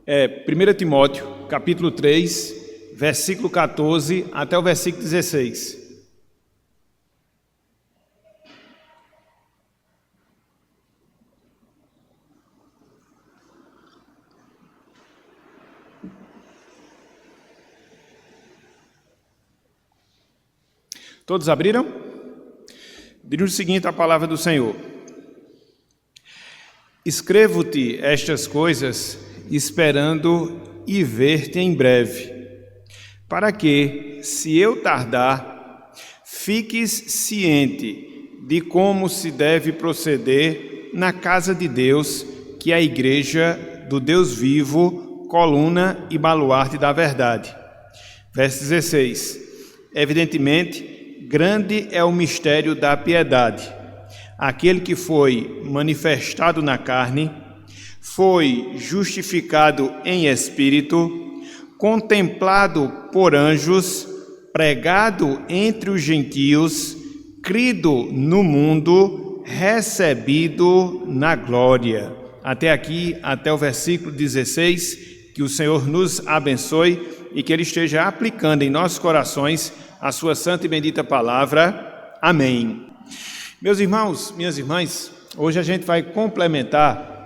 1 Timóteo, capítulo 3, versículo 14 até o versículo 16. Todos abriram? Diz o seguinte a palavra do Senhor: Escrevo-te estas coisas, esperando e ver-te em breve, para que, se eu tardar, fiques ciente de como se deve proceder na casa de Deus, que é a igreja do Deus vivo, coluna e baluarte da verdade. Verso 16. Evidentemente, grande é o mistério da piedade. Aquele que foi manifestado na carne, foi justificado em espírito, contemplado por anjos, pregado entre os gentios, crido no mundo, recebido na glória. Até aqui, até o versículo 16, que o Senhor nos abençoe e que Ele esteja aplicando em nossos corações a sua santa e bendita palavra. Amém. Meus irmãos, minhas irmãs, hoje a gente vai complementar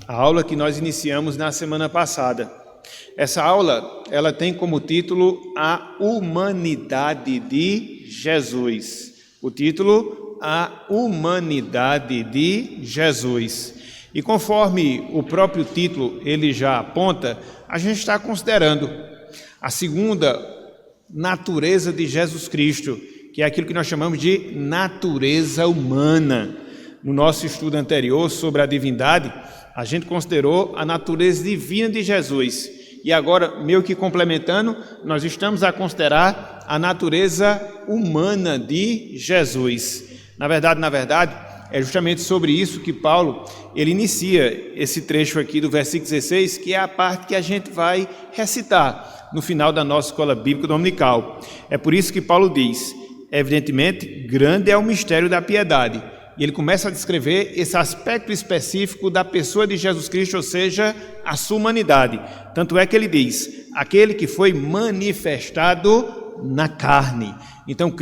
a aula que nós iniciamos na semana passada. Essa aula, ela tem como título A Humanidade de Jesus. O título, A Humanidade de Jesus. E conforme o próprio título ele já aponta, a gente está considerando a segunda natureza de Jesus Cristo, que é aquilo que nós chamamos de natureza humana. No nosso estudo anterior sobre a divindade, a gente considerou a natureza divina de Jesus. E agora, meio que complementando, nós estamos a considerar a natureza humana de Jesus. Na verdade, é justamente sobre isso que Paulo, ele inicia esse trecho aqui do versículo 16, que é a parte que a gente vai recitar no final da nossa escola bíblica dominical. É por isso que Paulo diz: evidentemente, grande é o mistério da piedade. E ele começa a descrever esse aspecto específico da pessoa de Jesus Cristo, ou seja, a sua humanidade. Tanto é que ele diz, aquele que foi manifestado na carne. Então,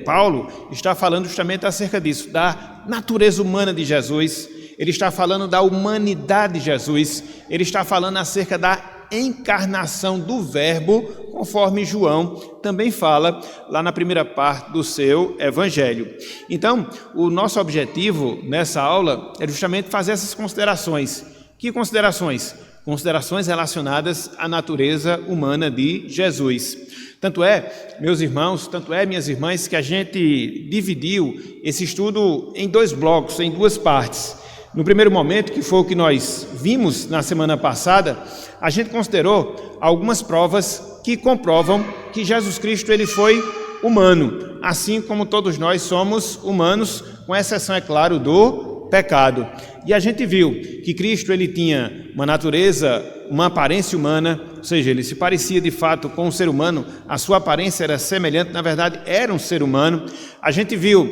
Paulo está falando justamente acerca disso, da natureza humana de Jesus. Ele está falando da humanidade de Jesus. Ele está falando acerca da encarnação do Verbo, conforme João também fala lá na primeira parte do seu evangelho. Então, o nosso objetivo nessa aula é justamente fazer essas considerações. Que considerações? Considerações relacionadas à natureza humana de Jesus. Tanto é, meus irmãos, minhas irmãs, que a gente dividiu esse estudo em dois blocos, em duas partes. No primeiro momento, que foi o que nós vimos na semana passada, a gente considerou algumas provas que comprovam que Jesus Cristo ele foi humano, assim como todos nós somos humanos, com exceção, é claro, do pecado. E a gente viu que Cristo ele tinha uma natureza, uma aparência humana, ou seja, ele se parecia de fato com um ser humano, a sua aparência era semelhante, na verdade era um ser humano. A gente viu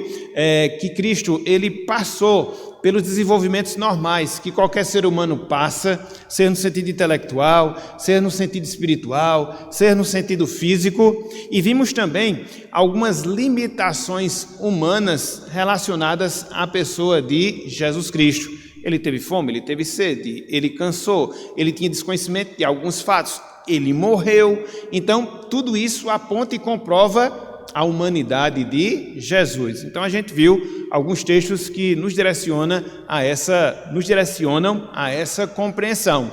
que Cristo ele passou pelos desenvolvimentos normais que qualquer ser humano passa, seja no sentido intelectual, seja no sentido espiritual, seja no sentido físico, e vimos também algumas limitações humanas relacionadas à pessoa de Jesus Cristo. Ele teve fome, ele teve sede, ele cansou, ele tinha desconhecimento de alguns fatos, ele morreu. Então, tudo isso aponta e comprova a humanidade de Jesus. Então a gente viu alguns textos que nos direcionam a essa compreensão.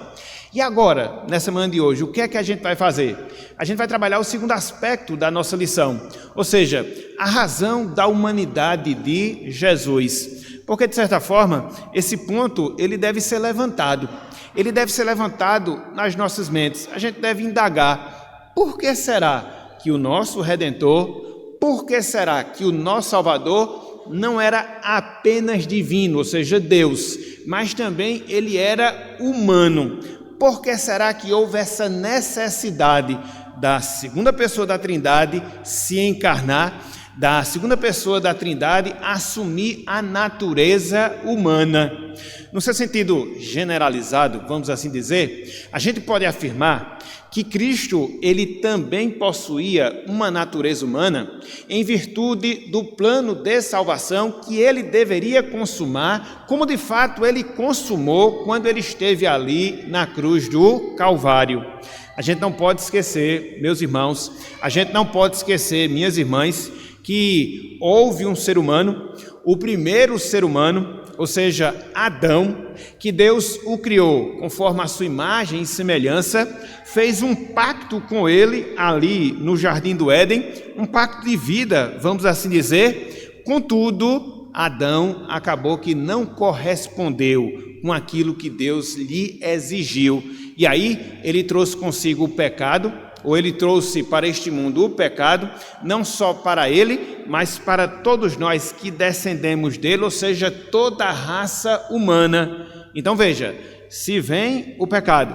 E agora, nessa manhã de hoje, o que é que a gente vai fazer? A gente vai trabalhar o segundo aspecto da nossa lição, ou seja, a razão da humanidade de Jesus. Porque, de certa forma, esse ponto ele deve ser levantado. Ele deve ser levantado nas nossas mentes. A gente deve indagar, por que será que o nosso Redentor, por que será que o nosso Salvador não era apenas divino, ou seja, Deus, mas também ele era humano? Por que será que houve essa necessidade da segunda pessoa da Trindade se encarnar, da segunda pessoa da Trindade assumir a natureza humana. No seu sentido generalizado, vamos assim dizer, a gente pode afirmar que Cristo, ele também possuía uma natureza humana em virtude do plano de salvação que ele deveria consumar, como de fato ele consumou quando ele esteve ali na cruz do Calvário. A gente não pode esquecer, meus irmãos, a gente não pode esquecer, minhas irmãs, que houve um ser humano, o primeiro ser humano, ou seja, Adão, que Deus o criou conforme a sua imagem e semelhança, fez um pacto com ele ali no Jardim do Éden, um pacto de vida, vamos assim dizer. Contudo, Adão acabou que não correspondeu com aquilo que Deus lhe exigiu. E aí ele trouxe consigo o pecado, ou ele trouxe para este mundo o pecado, não só para ele, mas para todos nós que descendemos dele, ou seja, toda a raça humana. Então veja, se vem o pecado,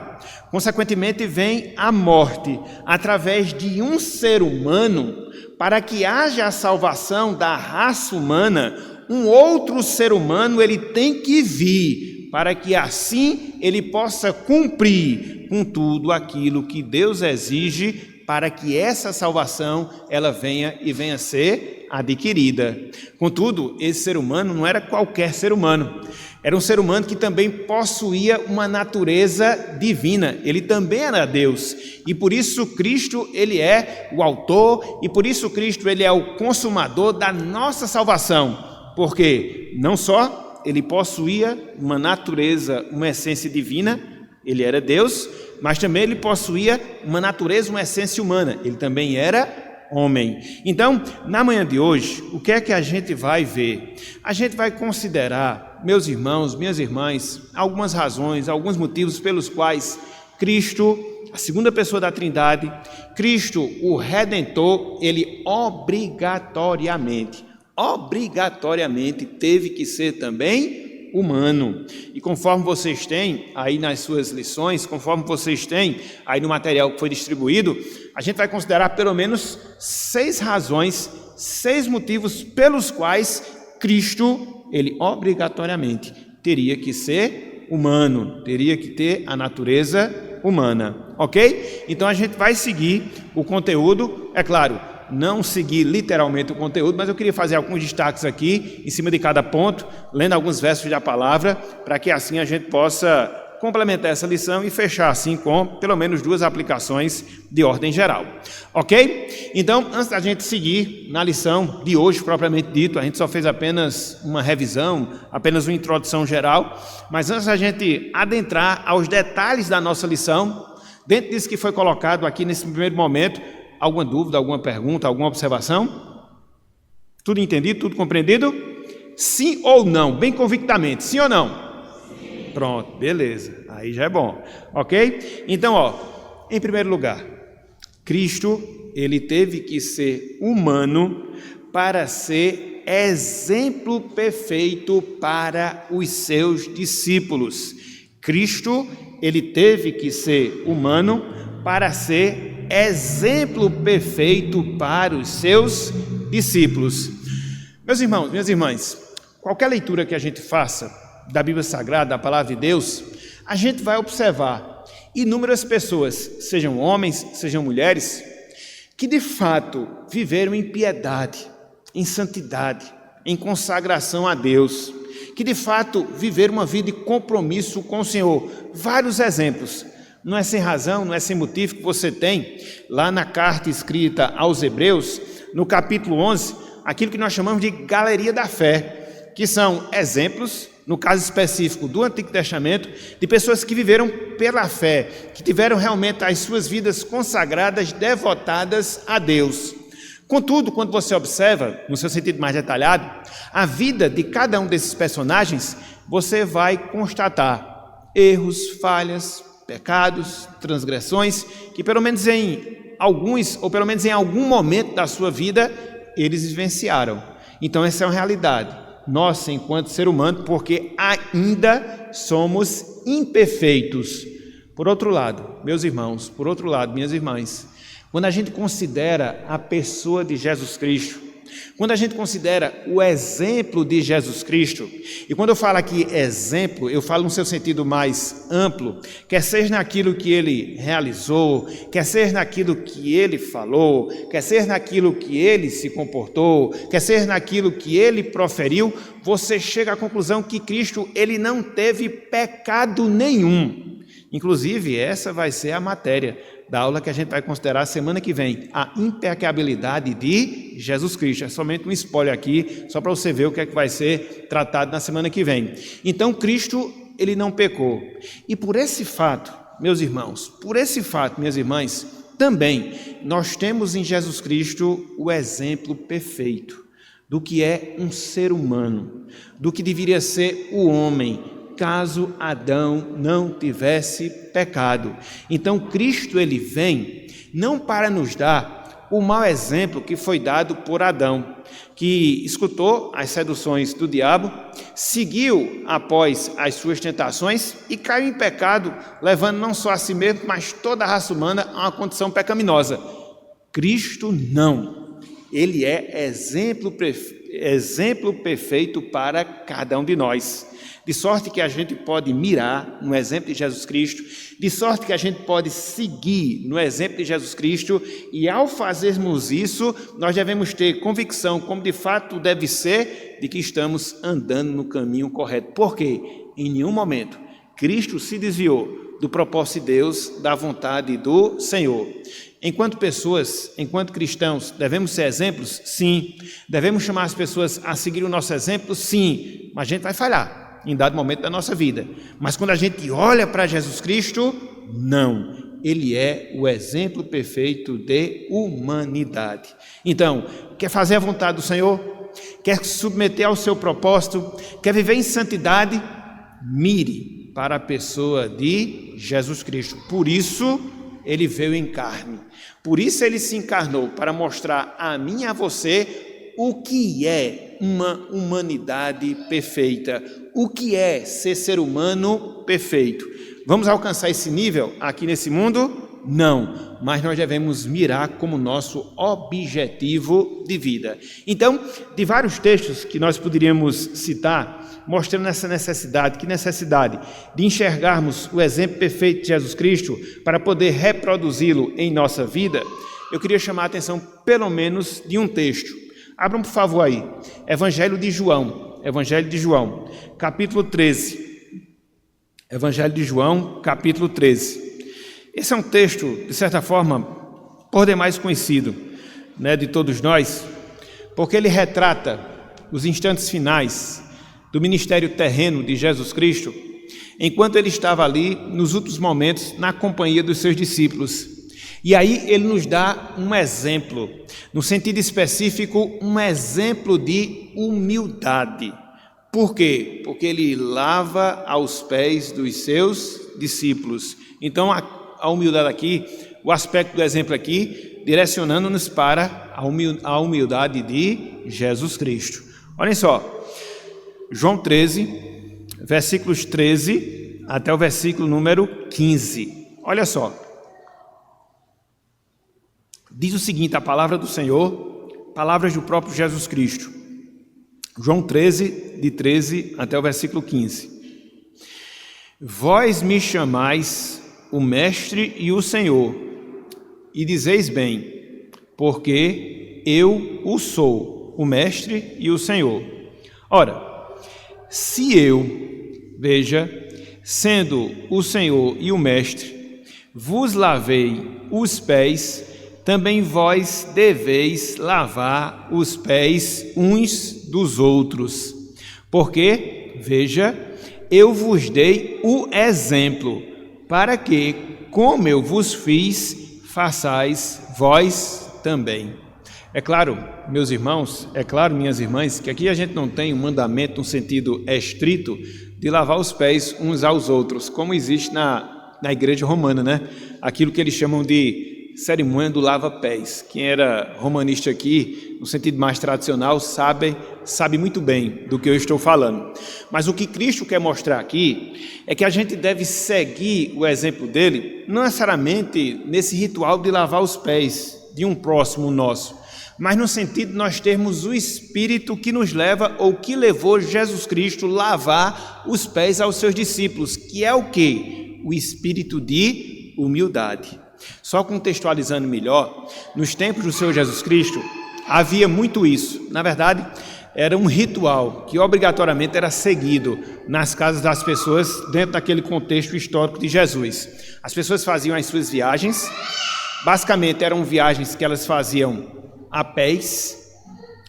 consequentemente vem a morte, através de um ser humano, para que haja a salvação da raça humana, um outro ser humano ele tem que vir, para que assim ele possa cumprir com tudo aquilo que Deus exige, para que essa salvação ela venha a ser adquirida. Contudo, esse ser humano não era qualquer ser humano, era um ser humano que também possuía uma natureza divina, ele também era Deus, e por isso Cristo ele é o autor, e por isso Cristo ele é o consumador da nossa salvação, porque não só ele possuía uma natureza, uma essência divina, ele era Deus, mas também ele possuía uma natureza, uma essência humana, ele também era homem. Então, na manhã de hoje, o que é que a gente vai ver? A gente vai considerar, meus irmãos, minhas irmãs, algumas razões, alguns motivos pelos quais Cristo, a segunda pessoa da Trindade, Cristo, o Redentor, ele obrigatoriamente teve que ser também humano. E conforme vocês têm aí nas suas lições, conforme vocês têm aí no material que foi distribuído, a gente vai considerar pelo menos 6 razões, 6 motivos pelos quais Cristo, ele obrigatoriamente teria que ser humano, teria que ter a natureza humana, ok? Então a gente vai seguir o conteúdo, é claro, não seguir literalmente o conteúdo, mas eu queria fazer alguns destaques aqui, em cima de cada ponto, lendo alguns versos da palavra, para que assim a gente possa complementar essa lição e fechar assim com pelo menos 2 aplicações de ordem geral, ok? Então, antes da gente seguir na lição de hoje, propriamente dito, a gente só fez apenas uma revisão, apenas uma introdução geral, mas antes da gente adentrar aos detalhes da nossa lição, dentro disso que foi colocado aqui nesse primeiro momento, alguma dúvida, alguma pergunta, alguma observação? Tudo entendido? Tudo compreendido? Sim ou não? Bem convictamente, sim ou não? Sim. Pronto, beleza, aí já é bom, ok? Então, em primeiro lugar, Cristo, ele teve que ser humano para ser exemplo perfeito para os seus discípulos. Cristo, ele teve que ser humano para ser exemplo perfeito para os seus discípulos. Meus irmãos, minhas irmãs, qualquer leitura que a gente faça da Bíblia Sagrada, da Palavra de Deus, a gente vai observar inúmeras pessoas, sejam homens, sejam mulheres, que de fato viveram em piedade, em santidade, em consagração a Deus, que de fato viveram uma vida de compromisso com o Senhor. Vários exemplos. Não é sem razão, não é sem motivo que você tem lá na carta escrita aos Hebreus, no capítulo 11, aquilo que nós chamamos de galeria da fé, que são exemplos, no caso específico do Antigo Testamento, de pessoas que viveram pela fé, que tiveram realmente as suas vidas consagradas, devotadas a Deus. Contudo, quando você observa, no seu sentido mais detalhado, a vida de cada um desses personagens, você vai constatar erros, falhas, pecados, transgressões, que pelo menos em alguns, ou pelo menos em algum momento da sua vida, eles vivenciaram. Então essa é uma realidade, nossa, enquanto ser humano, porque ainda somos imperfeitos. Por outro lado, meus irmãos, por outro lado, minhas irmãs, quando a gente considera a pessoa de Jesus Cristo, Quando a gente considera o exemplo de Jesus Cristo, e quando eu falo aqui exemplo, eu falo no seu sentido mais amplo, quer seja naquilo que ele realizou, quer seja naquilo que ele falou, quer seja naquilo que ele se comportou, quer seja naquilo que ele proferiu, você chega à conclusão que Cristo ele não teve pecado nenhum. Inclusive, essa vai ser a matéria da aula que a gente vai considerar semana que vem, a impecabilidade de Jesus Cristo. É somente um spoiler aqui, só para você ver o que é que vai ser tratado na semana que vem. Então, Cristo, ele não pecou. E por esse fato, meus irmãos, por esse fato, minhas irmãs, também nós temos em Jesus Cristo o exemplo perfeito do que é um ser humano, do que deveria ser o homem, caso Adão não tivesse pecado. Então Cristo ele vem não para nos dar o mau exemplo que foi dado por Adão, que escutou as seduções do diabo, seguiu após as suas tentações e caiu em pecado, levando não só a si mesmo, mas toda a raça humana a uma condição pecaminosa. Cristo não. Ele é exemplo perfeito para cada um de nós. De sorte que a gente pode mirar no exemplo de Jesus Cristo, de sorte que a gente pode seguir no exemplo de Jesus Cristo, e ao fazermos isso, nós devemos ter convicção, como de fato deve ser, de que estamos andando no caminho correto. Porque em nenhum momento Cristo se desviou do propósito de Deus, da vontade do Senhor. Enquanto pessoas, enquanto cristãos, devemos ser exemplos? Sim. Devemos chamar as pessoas a seguir o nosso exemplo? Sim. Mas a gente vai falhar em dado momento da nossa vida. Mas quando a gente olha para Jesus Cristo, não. Ele é o exemplo perfeito de humanidade. Então, quer fazer a vontade do Senhor? Quer se submeter ao seu propósito? Quer viver em santidade? Mire para a pessoa de Jesus Cristo. Por isso, ele veio em carne. Por isso, ele se encarnou, para mostrar a mim e a você o que é uma humanidade perfeita. O que é ser humano perfeito? Vamos alcançar esse nível aqui nesse mundo? Não, mas nós devemos mirar como nosso objetivo de vida. Então, de vários textos que nós poderíamos citar, mostrando essa necessidade, de enxergarmos o exemplo perfeito de Jesus Cristo para poder reproduzi-lo em nossa vida, eu queria chamar a atenção pelo menos de um texto. Abram, por favor, aí, Evangelho de João, capítulo 13. Evangelho de João, capítulo 13. Esse é um texto, de certa forma, por demais conhecido, de todos nós, porque ele retrata os instantes finais do ministério terreno de Jesus Cristo, enquanto ele estava ali, nos últimos momentos, na companhia dos seus discípulos. E aí ele nos dá um exemplo, no sentido específico, um exemplo de humildade. Por quê? Porque ele lava aos pés dos seus discípulos. Então, a humildade aqui, o aspecto do exemplo aqui, direcionando-nos para a humildade de Jesus Cristo. Olhem só, João 13, versículos 13 até o versículo número 15. Olha só. Diz o seguinte, a palavra do Senhor, palavras do próprio Jesus Cristo. João 13, de 13 até o versículo 15. Vós me chamais o Mestre e o Senhor, e dizeis bem, porque eu o sou, o Mestre e o Senhor. Ora, se eu, veja, sendo o Senhor e o Mestre, vos lavei os pés, também vós deveis lavar os pés uns dos outros. Porque, veja, eu vos dei o exemplo, para que, como eu vos fiz, façais vós também. É claro, meus irmãos, é claro, minhas irmãs, que aqui a gente não tem um mandamento no sentido estrito de lavar os pés uns aos outros, como existe na igreja romana, Aquilo que eles chamam de cerimônia do lava-pés. Quem era romanista aqui, no sentido mais tradicional, sabe muito bem do que eu estou falando. Mas o que Cristo quer mostrar aqui é que a gente deve seguir o exemplo dele, não necessariamente nesse ritual de lavar os pés de um próximo nosso, mas no sentido de nós termos o Espírito que nos leva, ou que levou Jesus Cristo lavar os pés aos seus discípulos, que é o quê? O Espírito de humildade. Só contextualizando melhor, nos tempos do Senhor Jesus Cristo, havia muito isso. Na verdade, era um ritual que obrigatoriamente era seguido nas casas das pessoas dentro daquele contexto histórico de Jesus. As pessoas faziam as suas viagens, basicamente eram viagens que elas faziam a pés,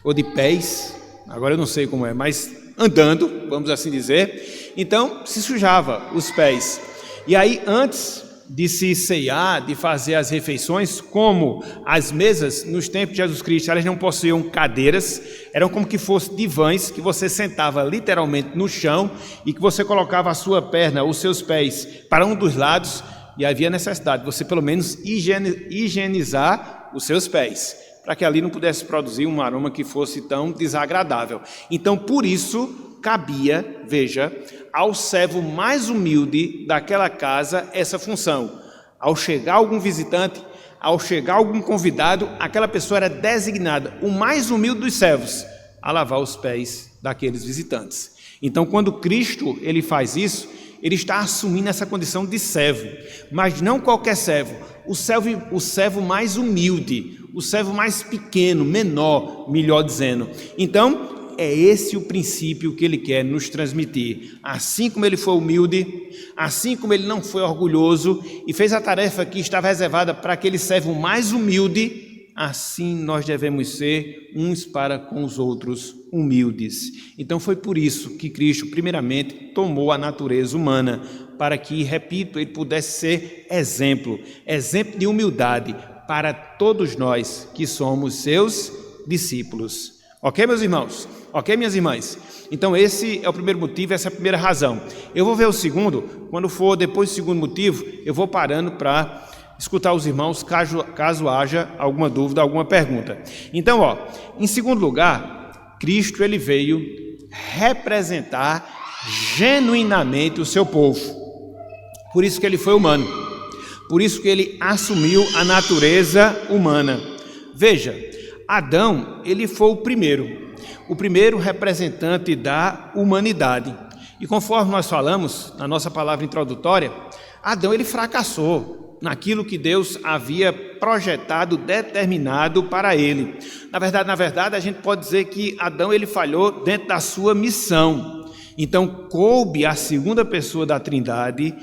ou de pés, agora eu não sei como é, mas andando, vamos assim dizer. Então se sujava os pés. E aí, antes de se ceiar, de fazer as refeições, como as mesas nos tempos de Jesus Cristo, elas não possuíam cadeiras, eram como que fossem divãs, que você sentava literalmente no chão e que você colocava a sua perna, os seus pés para um dos lados, e havia necessidade de você pelo menos higienizar os seus pés, para que ali não pudesse produzir um aroma que fosse tão desagradável. Então, por isso, cabia, veja, ao servo mais humilde daquela casa essa função. Ao chegar algum visitante, ao chegar algum convidado, aquela pessoa era designada, o mais humilde dos servos, a lavar os pés daqueles visitantes. Então, quando Cristo ele faz isso, ele está assumindo essa condição de servo, mas não qualquer servo, o servo mais humilde, o servo mais pequeno, menor, melhor dizendo. Então, é esse o princípio que ele quer nos transmitir. Assim como ele foi humilde, assim como ele não foi orgulhoso e fez a tarefa que estava reservada para aquele servo mais humilde, assim nós devemos ser uns para com os outros humildes. Então foi por isso que Cristo, primeiramente, tomou a natureza humana, para que, repito, ele pudesse ser exemplo de humildade para todos nós que somos seus discípulos. Ok, meus irmãos? Ok, minhas irmãs? Então esse é o primeiro motivo, essa é a primeira razão. Eu vou ver o segundo, quando for depois do segundo motivo, eu vou parando para escutar os irmãos, caso haja alguma dúvida, alguma pergunta. Então, em segundo lugar, Cristo ele veio representar genuinamente o seu povo. Por isso que ele foi humano. Por isso que ele assumiu a natureza humana. Veja, Adão, ele foi o primeiro representante da humanidade. E conforme nós falamos na nossa palavra introdutória, Adão ele fracassou naquilo que Deus havia projetado, determinado para ele. Na verdade, a gente pode dizer que Adão ele falhou dentro da sua missão. Então, coube à segunda pessoa da Trindade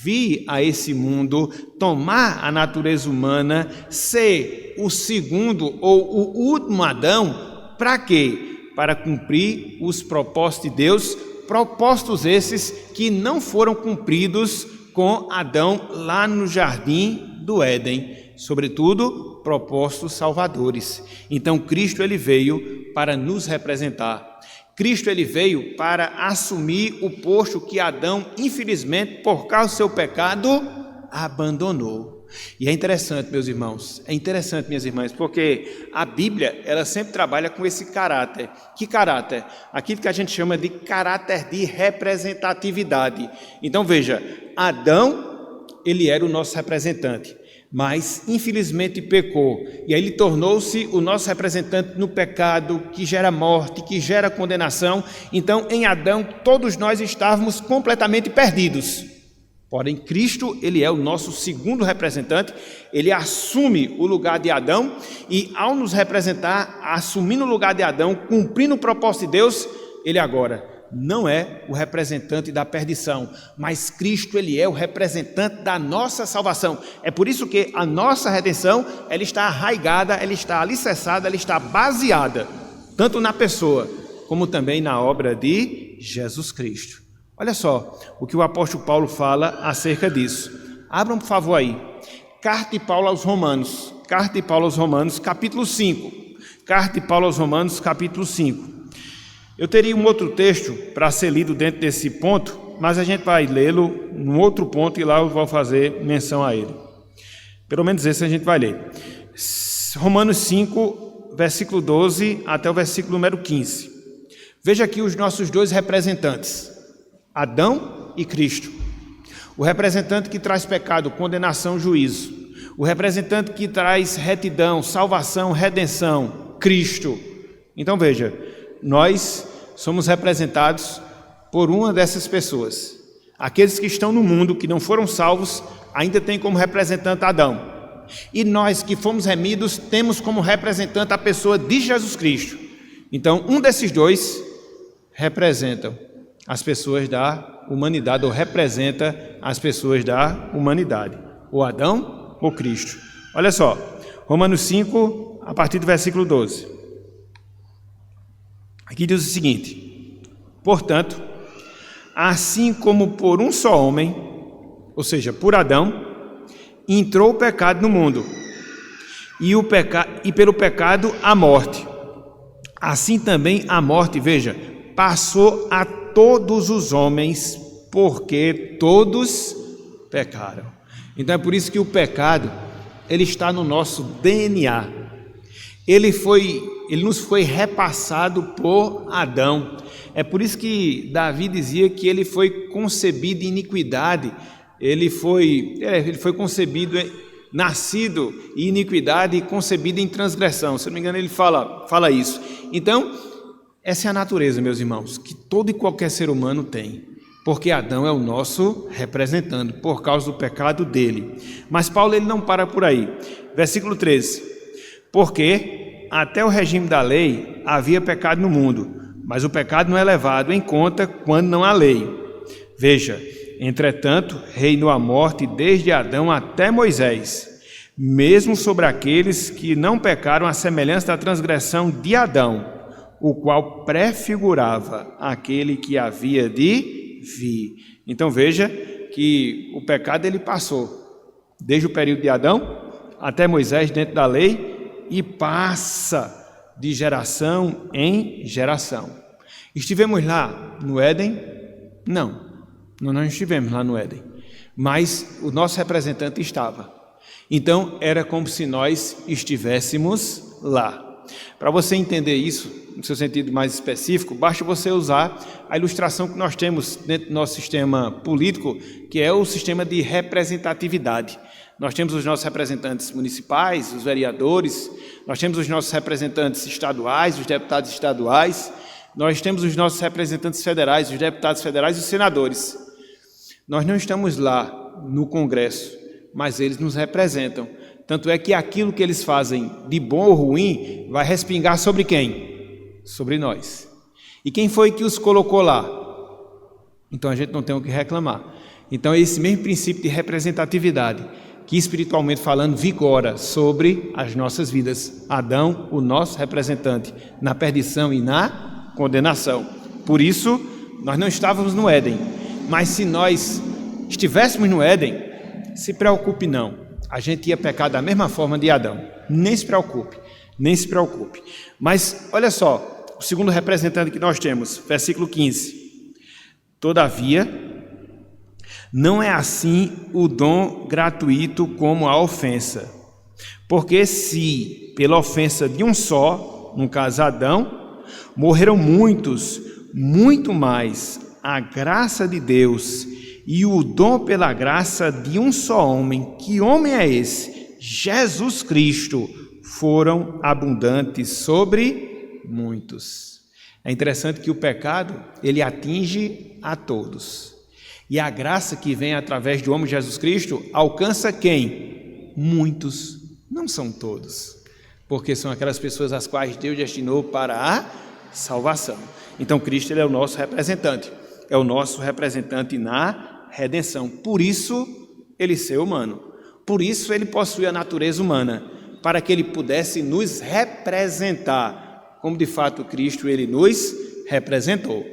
vir a esse mundo, tomar a natureza humana, ser o segundo ou o último Adão, para quê? Para cumprir os propósitos de Deus, propósitos esses que não foram cumpridos com Adão lá no jardim do Éden, sobretudo propósitos salvadores. Então Cristo ele veio para nos representar. Cristo ele veio para assumir o posto que Adão, infelizmente, por causa do seu pecado, abandonou. E é interessante, meus irmãos, minhas irmãs, porque a Bíblia, ela sempre trabalha com esse caráter. Que caráter? Aquilo que a gente chama de caráter de representatividade. Então veja, Adão, ele era o nosso representante, mas infelizmente pecou, e aí ele tornou-se o nosso representante no pecado, que gera morte, que gera condenação. Então em Adão todos nós estávamos completamente perdidos. Porém, Cristo, ele é o nosso segundo representante, ele assume o lugar de Adão, e ao nos representar, assumindo o lugar de Adão, cumprindo o propósito de Deus, ele agora não é o representante da perdição, mas Cristo, ele é o representante da nossa salvação. É por isso que a nossa redenção, ela está arraigada, ela está alicerçada, ela está baseada, tanto na pessoa, como também na obra de Jesus Cristo. Olha só o que o apóstolo Paulo fala acerca disso. Abram, por favor, aí. Carta de Paulo aos Romanos. Carta de Paulo aos Romanos, capítulo 5. Carta de Paulo aos Romanos, capítulo 5. Eu teria um outro texto para ser lido dentro desse ponto, mas a gente vai lê-lo num outro ponto e lá eu vou fazer menção a ele. Pelo menos esse a gente vai ler. Romanos 5, versículo 12 até o versículo número 15. Veja aqui os nossos dois representantes. Adão e Cristo. O representante que traz pecado, condenação, juízo. O representante que traz retidão, salvação, redenção, Cristo. Então veja, nós somos representados por uma dessas pessoas. Aqueles que estão no mundo, que não foram salvos, ainda têm como representante Adão. E nós que fomos remidos, temos como representante a pessoa de Jesus Cristo. Então, um desses dois representam as pessoas da humanidade, ou representa as pessoas da humanidade, ou Adão ou Cristo. Olha só, Romanos 5, a partir do versículo 12. Aqui diz o seguinte: portanto, assim como por um só homem, ou seja, por Adão, entrou o pecado no mundo, e pelo pecado a morte. Assim também a morte, veja, passou a todos os homens, porque todos pecaram. Então é por isso que o pecado, ele está no nosso DNA. Ele nos foi repassado por Adão. É por isso que Davi dizia que ele foi concebido em iniquidade. Ele foi concebido, nascido em iniquidade e concebido em transgressão. Se não me engano, ele fala isso. Então, essa é a natureza, meus irmãos, que todo e qualquer ser humano tem, porque Adão é o nosso representante, por causa do pecado dele. Mas Paulo, ele não para por aí. Versículo 13: porque até o regime da lei havia pecado no mundo, mas o pecado não é levado em conta quando não há lei. Veja, entretanto, reinou a morte desde Adão até Moisés, mesmo sobre aqueles que não pecaram, à semelhança da transgressão de Adão, o qual prefigurava aquele que havia de vir. Então veja que o pecado ele passou desde o período de Adão até Moisés dentro da lei e passa de geração em geração. Estivemos lá no Éden? Não estivemos lá no Éden, mas o nosso representante estava. Então era como se nós estivéssemos lá. Para você entender isso, no seu sentido mais específico, basta você usar a ilustração que nós temos dentro do nosso sistema político, que é o sistema de representatividade. Nós temos os nossos representantes municipais, os vereadores, nós temos os nossos representantes estaduais, os deputados estaduais, nós temos os nossos representantes federais, os deputados federais e os senadores. Nós não estamos lá no Congresso, mas eles nos representam. Tanto é que aquilo que eles fazem de bom ou ruim vai respingar sobre quem? Sobre nós. E quem foi que os colocou lá? Então a gente não tem o que reclamar. Então é esse mesmo princípio de representatividade que, espiritualmente falando, vigora sobre as nossas vidas. Adão, o nosso representante, na perdição e na condenação. Por isso, nós não estávamos no Éden. Mas se nós estivéssemos no Éden, se preocupe não, a gente ia pecar da mesma forma de Adão. Nem se preocupe. Mas olha só, o segundo representante que nós temos, versículo 15. Todavia, não é assim o dom gratuito como a ofensa. Porque se pela ofensa de um só, no caso Adão, morreram muitos, muito mais a graça de Deus e o dom pela graça de um só homem, que homem é esse? Jesus Cristo, foram abundantes sobre muitos. É interessante que o pecado, ele atinge a todos. E a graça que vem através do homem Jesus Cristo alcança quem? Muitos, não são todos, porque são aquelas pessoas as quais Deus destinou para a salvação. Então Cristo, ele é o nosso representante, é o nosso representante na redenção. Por isso ele ser humano, por isso ele possui a natureza humana, para que ele pudesse nos representar, como de fato Cristo ele nos representou.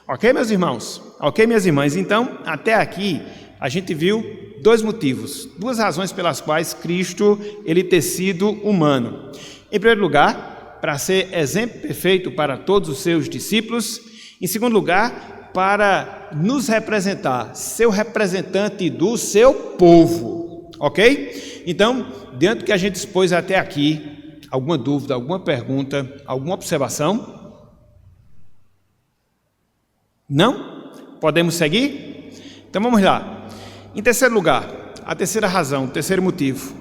Ok, meus irmãos? Ok, minhas irmãs? Então, até aqui a gente viu dois motivos, duas razões pelas quais Cristo ele ter sido humano. Em primeiro lugar, para ser exemplo perfeito para todos os seus discípulos. Em segundo lugar, para nos representar, ser o representante do seu povo. Ok? Então, dentro do que a gente expôs até aqui, alguma dúvida, alguma pergunta, alguma observação? Não? Podemos seguir? Então vamos lá. Em terceiro lugar, a terceira razão, o terceiro motivo.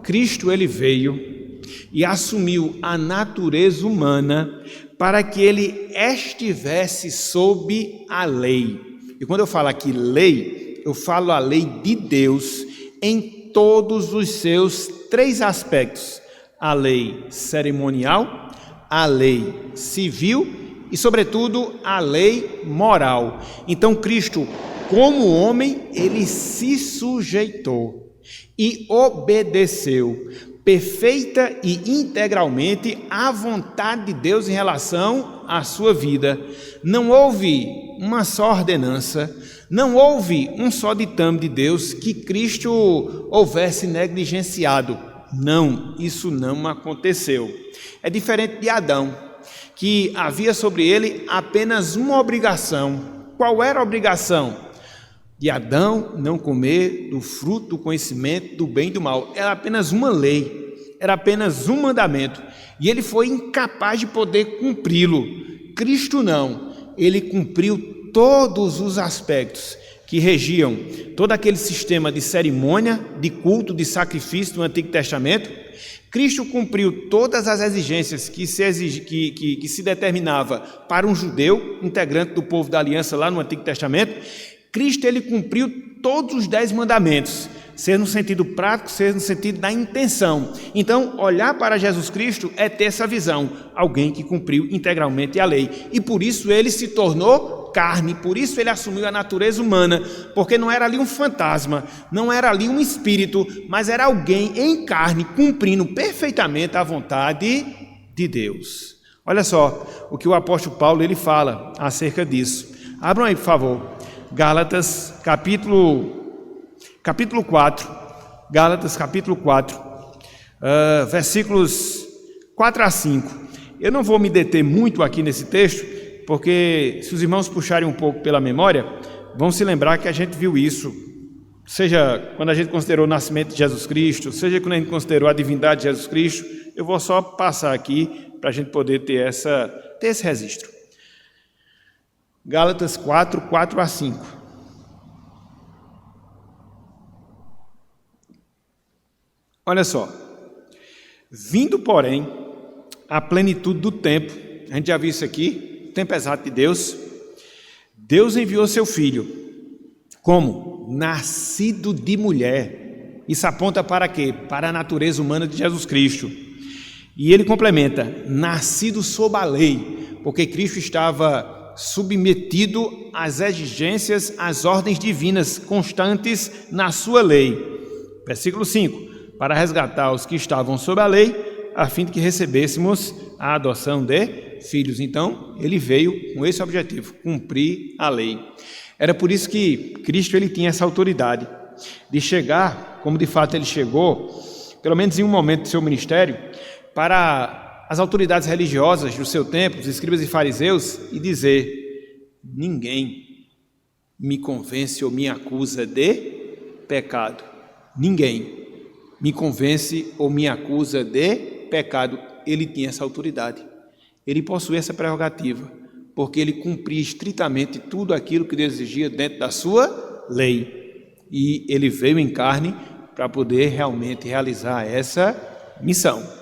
Cristo ele veio e assumiu a natureza humana para que ele estivesse sob a lei. E quando eu falo aqui lei, eu falo a lei de Deus em todos os seus 3 aspectos: a lei cerimonial, a lei civil e, sobretudo, a lei moral. Então, Cristo, como homem, ele se sujeitou e obedeceu perfeita e integralmente à vontade de Deus em relação à sua vida. Não houve uma só ordenança, não houve um só ditame de Deus que Cristo houvesse negligenciado. Não, isso não aconteceu. É diferente de Adão, que havia sobre ele apenas uma obrigação. Qual era a obrigação? De Adão não comer do fruto do conhecimento do bem e do mal. Era apenas uma lei, era apenas um mandamento, e ele foi incapaz de poder cumpri-lo. Cristo não, ele cumpriu todos os aspectos que regiam todo aquele sistema de cerimônia, de culto, de sacrifício do Antigo Testamento. Cristo cumpriu todas as exigências que se determinava para um judeu, integrante do povo da aliança lá no Antigo Testamento. Cristo, ele cumpriu todos os 10 mandamentos, seja no sentido prático, seja no sentido da intenção. Então, olhar para Jesus Cristo é ter essa visão, alguém que cumpriu integralmente a lei, e por isso ele se tornou carne, por isso ele assumiu a natureza humana, porque não era ali um fantasma, não era ali um espírito, mas era alguém em carne, cumprindo perfeitamente a vontade de Deus. Olha só o que o apóstolo Paulo ele fala acerca disso. Abram aí, por favor, Gálatas capítulo 4, Gálatas capítulo 4, versículos 4 a 5. Eu não vou me deter muito aqui nesse texto, porque se os irmãos puxarem um pouco pela memória, vão se lembrar que a gente viu isso, seja quando a gente considerou o nascimento de Jesus Cristo, seja quando a gente considerou a divindade de Jesus Cristo. Eu vou só passar aqui para a gente poder ter esse registro. Gálatas 4, 4 a 5. Olha só. Vindo, porém, a plenitude do tempo, a gente já viu isso aqui, o tempo exato de Deus, Deus enviou seu Filho, como? Nascido de mulher. Isso aponta para quê? Para a natureza humana de Jesus Cristo. E ele complementa, nascido sob a lei, porque Cristo estava submetido às exigências, às ordens divinas constantes na sua lei. Versículo 5, para resgatar os que estavam sob a lei, a fim de que recebêssemos a adoção de filhos. Então, ele veio com esse objetivo, cumprir a lei. Era por isso que Cristo ele tinha essa autoridade de chegar, como de fato ele chegou, pelo menos em um momento do seu ministério, para as autoridades religiosas do seu tempo, os escribas e fariseus, e dizer: ninguém me convence ou me acusa de pecado. Ninguém me convence ou me acusa de pecado. Ele tinha essa autoridade, ele possuía essa prerrogativa, porque ele cumpria estritamente tudo aquilo que Deus exigia dentro da sua lei, e ele veio em carne para poder realmente realizar essa missão.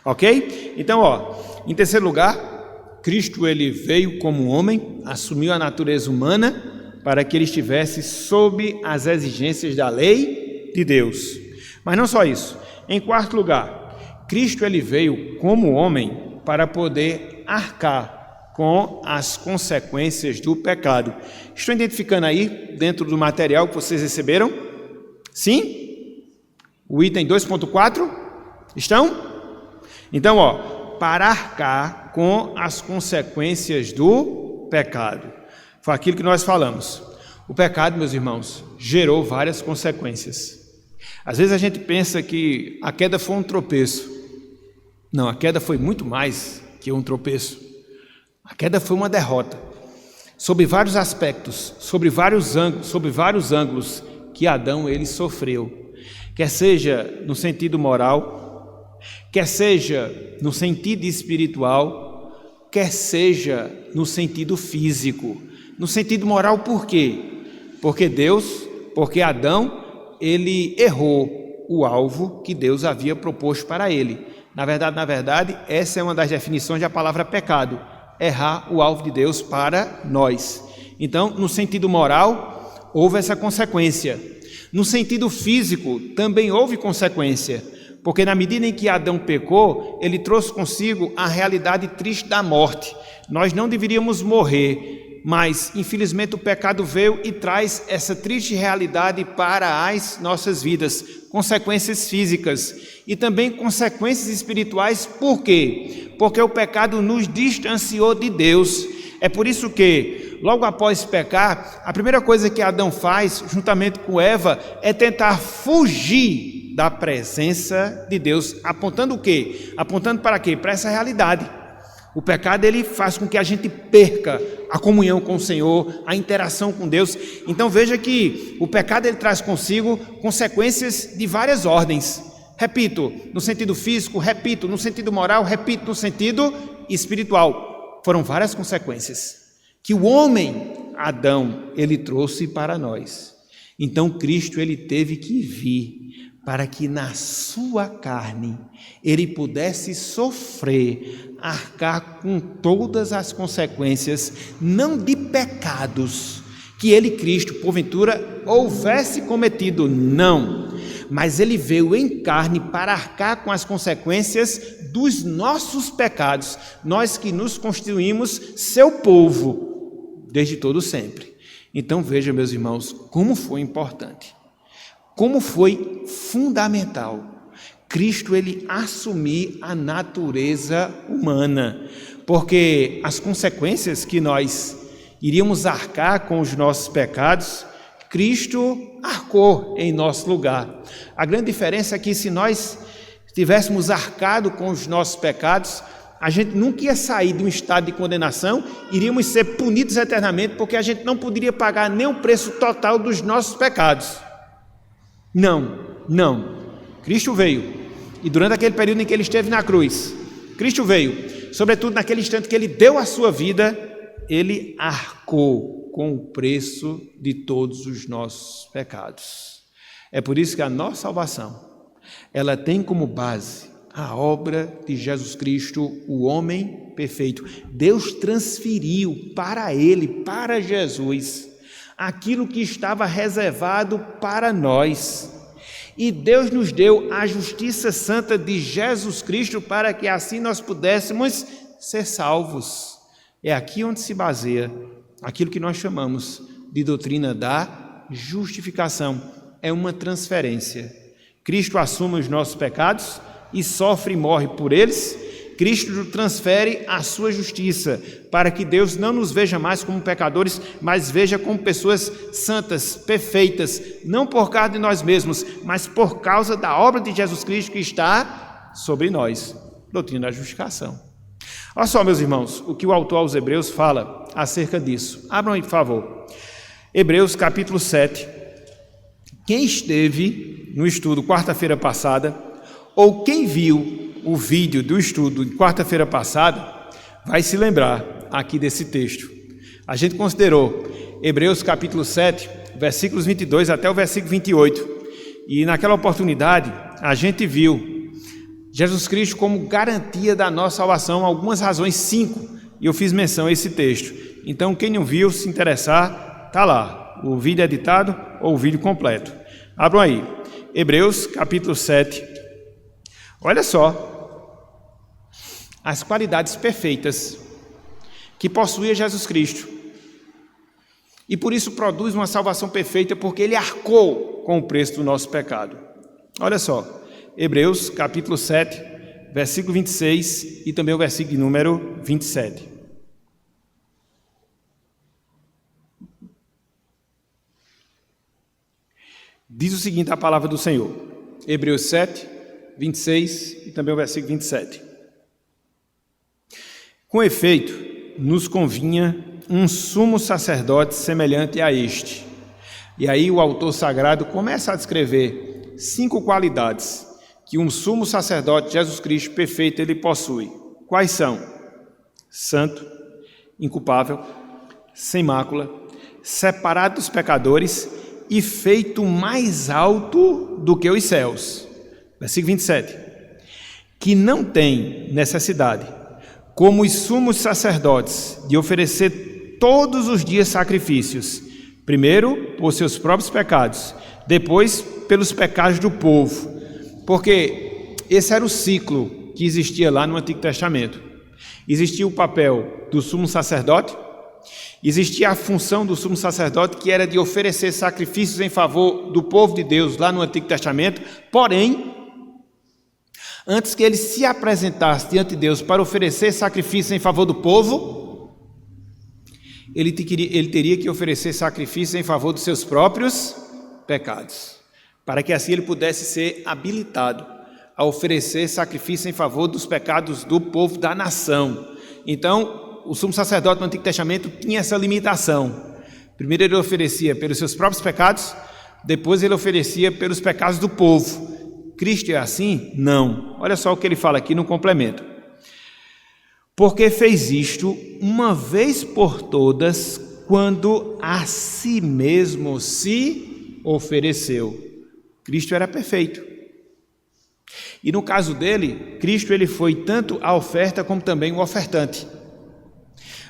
Ok? Então, em terceiro lugar, Cristo ele veio como homem, assumiu a natureza humana para que ele estivesse sob as exigências da lei de Deus. Mas não só isso. Em quarto lugar, Cristo ele veio como homem para poder arcar com as consequências do pecado. Estou identificando aí, dentro do material que vocês receberam? Sim? O item 2.4? Estão? Então, para arcar com as consequências do pecado. Foi aquilo que nós falamos. O pecado, meus irmãos, gerou várias consequências. Às vezes a gente pensa que a queda foi um tropeço. Não, a queda foi muito mais que um tropeço. A queda foi uma derrota. Sob vários aspectos, sobre vários ângulos que Adão ele sofreu. Quer seja no sentido moral, quer seja no sentido espiritual, quer seja no sentido físico. No sentido moral, por quê? Porque Adão, ele errou o alvo que Deus havia proposto para ele. Na verdade, essa é uma das definições da palavra pecado, errar o alvo de Deus para nós. Então, no sentido moral, houve essa consequência. No sentido físico, também houve consequência, porque na medida em que Adão pecou, ele trouxe consigo a realidade triste da morte. Nós não deveríamos morrer, mas infelizmente o pecado veio e traz essa triste realidade para as nossas vidas, consequências físicas e também consequências espirituais. Por quê? Porque o pecado nos distanciou de Deus. É por isso que, logo após pecar, a primeira coisa que Adão faz, juntamente com Eva, é tentar fugir da presença de Deus, apontando o quê? Apontando para quê? Para essa realidade. O pecado, ele faz com que a gente perca a comunhão com o Senhor, a interação com Deus. Então veja que o pecado, ele traz consigo consequências de várias ordens. Repito, no sentido físico, repito, no sentido moral, repito, no sentido espiritual. Foram várias consequências que o homem, Adão, ele trouxe para nós. Então Cristo, ele teve que vir para que na sua carne ele pudesse sofrer, arcar com todas as consequências, não de pecados que ele, Cristo, porventura houvesse cometido, não, mas ele veio em carne para arcar com as consequências dos nossos pecados, nós que nos constituímos seu povo desde todo sempre. Então veja, meus irmãos, como foi importante, como foi fundamental Cristo, ele assumir a natureza humana, porque as consequências que nós iríamos arcar com os nossos pecados, Cristo arcou em nosso lugar. A grande diferença é que se nós tivéssemos arcado com os nossos pecados, a gente nunca ia sair de um estado de condenação, iríamos ser punidos eternamente, porque a gente não poderia pagar nem o preço total dos nossos pecados. Não. Cristo veio, e durante aquele período em que ele esteve na cruz, Cristo veio, sobretudo naquele instante que ele deu a sua vida, ele arcou com o preço de todos os nossos pecados. É por isso que a nossa salvação, ela tem como base a obra de Jesus Cristo, o homem perfeito. Deus transferiu para ele, para Jesus, aquilo que estava reservado para nós. E Deus nos deu a justiça santa de Jesus Cristo para que assim nós pudéssemos ser salvos. É aqui onde se baseia aquilo que nós chamamos de doutrina da justificação. É uma transferência. Cristo assume os nossos pecados e sofre e morre por eles. Cristo transfere a sua justiça para que Deus não nos veja mais como pecadores, mas veja como pessoas santas, perfeitas, não por causa de nós mesmos, mas por causa da obra de Jesus Cristo que está sobre nós. Doutrina da justificação. Olha só, meus irmãos, o que o autor aos Hebreus fala acerca disso. Abram aí, por favor. Hebreus capítulo 7. Quem esteve no estudo quarta-feira passada, ou quem viu o vídeo do estudo de quarta-feira passada, vai se lembrar aqui desse texto. A gente considerou Hebreus capítulo 7, versículos 22 até o versículo 28. E naquela oportunidade, a gente viu Jesus Cristo como garantia da nossa salvação, algumas razões, 5, e eu fiz menção a esse texto. Então, quem não viu, se interessar, está lá, o vídeo editado ou o vídeo completo. Abram aí, Hebreus capítulo 7, olha só, as qualidades perfeitas que possuía Jesus Cristo, e por isso produz uma salvação perfeita, porque ele arcou com o preço do nosso pecado. Olha só, Hebreus capítulo 7, versículo 26 e também o versículo de número 27. Diz o seguinte a palavra do Senhor, Hebreus 7, 26 e também o versículo 27. Com efeito, nos convinha um sumo sacerdote semelhante a este. E aí o autor sagrado começa a descrever 5 qualidades que um sumo sacerdote, Jesus Cristo perfeito, ele possui. Quais são? Santo, inculpável, sem mácula, separado dos pecadores e feito mais alto do que os céus. Versículo 27. que não tem necessidade, como os sumos sacerdotes, de oferecer todos os dias sacrifícios, primeiro por seus próprios pecados, depois pelos pecados do povo, porque esse era o ciclo que existia lá no Antigo Testamento. Existia o papel do sumo sacerdote, existia a função do sumo sacerdote, que era de oferecer sacrifícios em favor do povo de Deus lá no Antigo Testamento, porém, antes que ele se apresentasse diante de Deus para oferecer sacrifício em favor do povo, ele teria que oferecer sacrifício em favor dos seus próprios pecados, para que assim ele pudesse ser habilitado a oferecer sacrifício em favor dos pecados do povo da nação. Então, o sumo sacerdote no Antigo Testamento tinha essa limitação. Primeiro ele oferecia pelos seus próprios pecados, depois ele oferecia pelos pecados do povo. Cristo é assim? Não. Olha só o que ele fala aqui no complemento. Porque fez isto uma vez por todas, quando a si mesmo se ofereceu. Cristo era perfeito. E no caso dele, Cristo ele foi tanto a oferta como também o ofertante.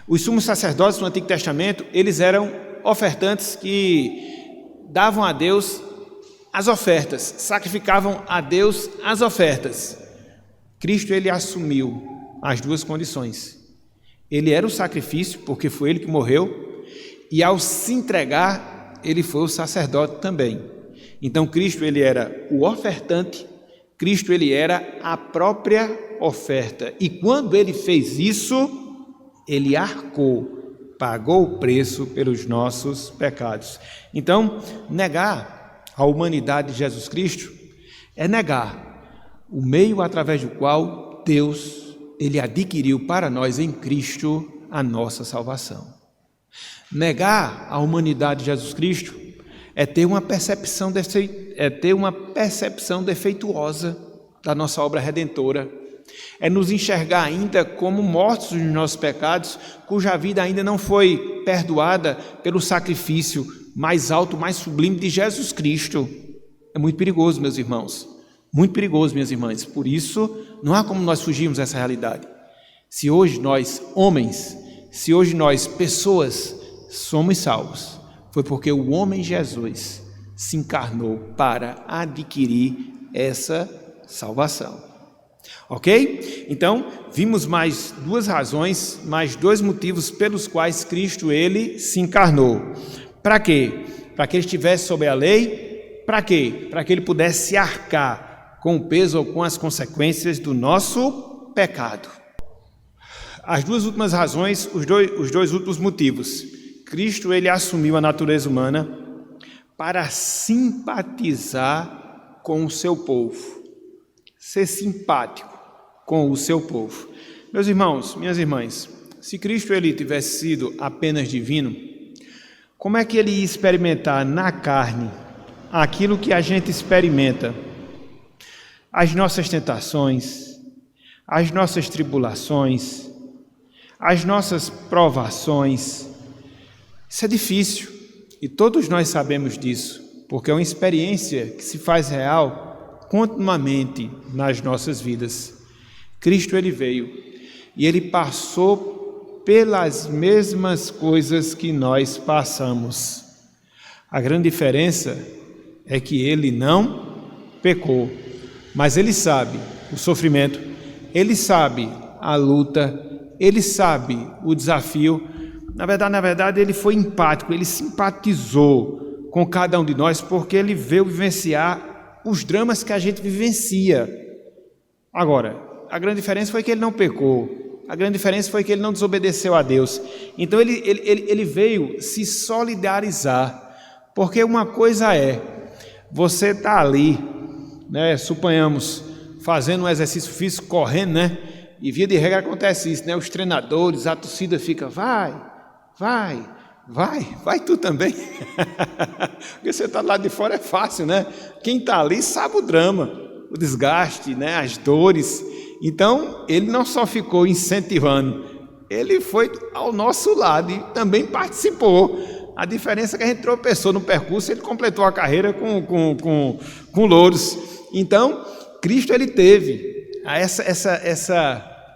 Os sumos sacerdotes no Antigo Testamento, eles eram ofertantes que davam a Deus as ofertas, sacrificavam a Deus as ofertas. Cristo ele assumiu as duas condições. Ele era o sacrifício, porque foi ele que morreu, e ao se entregar, ele foi o sacerdote também. Então Cristo ele era o ofertante, Cristo ele era a própria oferta. E quando ele fez isso, ele arcou, pagou o preço pelos nossos pecados. Então, negar a humanidade de Jesus Cristo é negar o meio através do qual Deus ele adquiriu para nós em Cristo a nossa salvação. Negar a humanidade de Jesus Cristo é ter uma percepção defeituosa da nossa obra redentora, é nos enxergar ainda como mortos nos nossos pecados, cuja vida ainda não foi perdoada pelo sacrifício mais alto, mais sublime de Jesus Cristo. É muito perigoso, meus irmãos, muito perigoso, minhas irmãs. Por isso, não há como nós fugirmos dessa realidade. Se hoje nós, homens, se hoje nós, pessoas, somos salvos, foi porque o homem Jesus se encarnou para adquirir essa salvação. Ok? Então, vimos mais duas razões, mais dois motivos pelos quais Cristo ele se encarnou. Para quê? Para que ele estivesse sob a lei. Para quê? Para que ele pudesse arcar com o peso ou com as consequências do nosso pecado. As duas últimas razões, os dois últimos motivos. Cristo ele assumiu a natureza humana para simpatizar com o seu povo. Ser simpático com o seu povo. Meus irmãos, minhas irmãs, se Cristo ele tivesse sido apenas divino, como é que ele ia experimentar na carne aquilo que a gente experimenta? As nossas tentações, as nossas tribulações, as nossas provações. Isso é difícil e todos nós sabemos disso, porque é uma experiência que se faz real continuamente nas nossas vidas. Cristo ele veio e ele passou pelas mesmas coisas que nós passamos. A grande diferença é que ele não pecou, mas ele sabe o sofrimento, ele sabe a luta, ele sabe o desafio. Na verdade, ele foi empático, ele simpatizou com cada um de nós, porque ele veio vivenciar os dramas que a gente vivencia. Agora, a grande diferença foi que ele não pecou, a grande diferença foi que ele não desobedeceu a Deus. Então ele veio se solidarizar, porque uma coisa é, você está ali, né, suponhamos, fazendo um exercício físico, correndo, né, e via de regra acontece isso, né, os treinadores, a torcida fica, vai tu também. Porque você está lá de fora é fácil, né? Quem está ali sabe o drama, o desgaste, né? As dores. Então, ele não só ficou incentivando, ele foi ao nosso lado e também participou. A diferença é que a gente tropeçou no percurso, ele completou a carreira com louros. Então, Cristo ele teve a